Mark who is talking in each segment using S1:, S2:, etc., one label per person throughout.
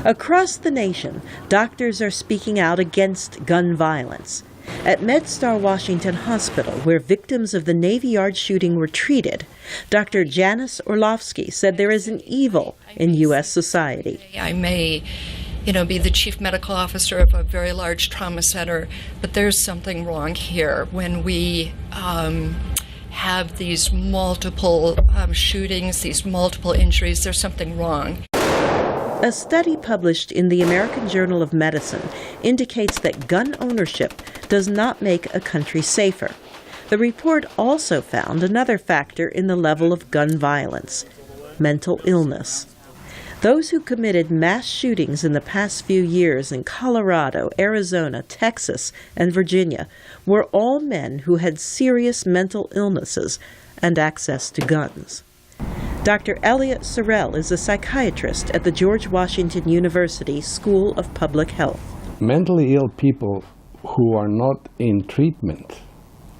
S1: Across the nation, doctors are speaking out against gun violence. At MedStar Washington Hospital, where victims of the Navy Yard shooting were treated, Dr. Janice Orlovsky said there is an evil in U.S. society.
S2: I may, be the chief medical officer of a very large trauma center, but there's something wrong here when we have these multiple shootings, these multiple injuries. There's something wrong.
S1: A study published in the American Journal of Medicine indicates that gun ownership does not make a country safer. The report also found another factor in the level of gun violence: mental illness. Those who committed mass shootings in the past few years in Colorado, Arizona, Texas, and Virginia were all men who had serious mental illnesses and access to guns. Dr. Elliot Sorrell is a psychiatrist at the George Washington University School of Public Health.
S3: Mentally ill people who are not in treatment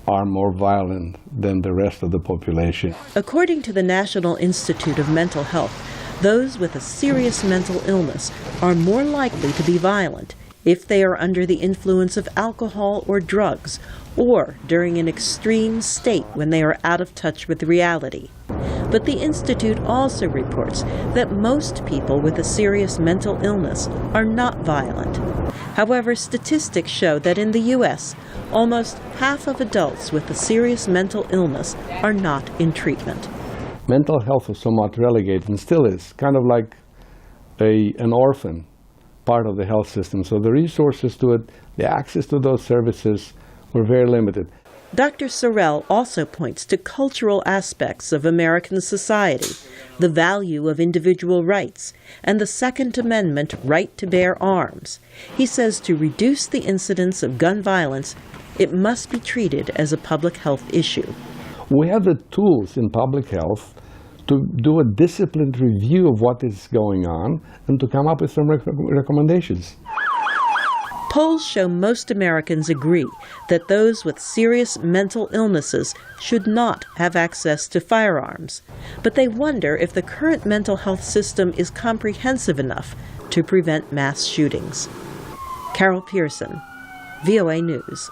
S3: are more violent than the rest of the population.
S1: According to the National Institute of Mental Health, those with a serious mental illness are more likely to be violent if they are under the influence of alcohol or drugs, or during an extreme state when they are out of touch with reality. But the Institute also reports that most people with a serious mental illness are not violent. However, statistics show that in the U.S., almost half of adults with a serious mental illness are not in treatment.
S3: Mental health was somewhat relegated, and still is, kind of like an orphan part of the health system. So the resources to it, the access to those services were very limited.
S1: Dr. Sorrell also points to cultural aspects of American society, the value of individual rights, and the Second Amendment right to bear arms. He says to reduce the incidence of gun violence, it must be treated as a public health issue.
S3: We have the tools in public health to do a disciplined review of what is going on and to come up with some recommendations.
S1: Polls show most Americans agree that those with serious mental illnesses should not have access to firearms, but they wonder if the current mental health system is comprehensive enough to prevent mass shootings. Carol Pearson, VOA News.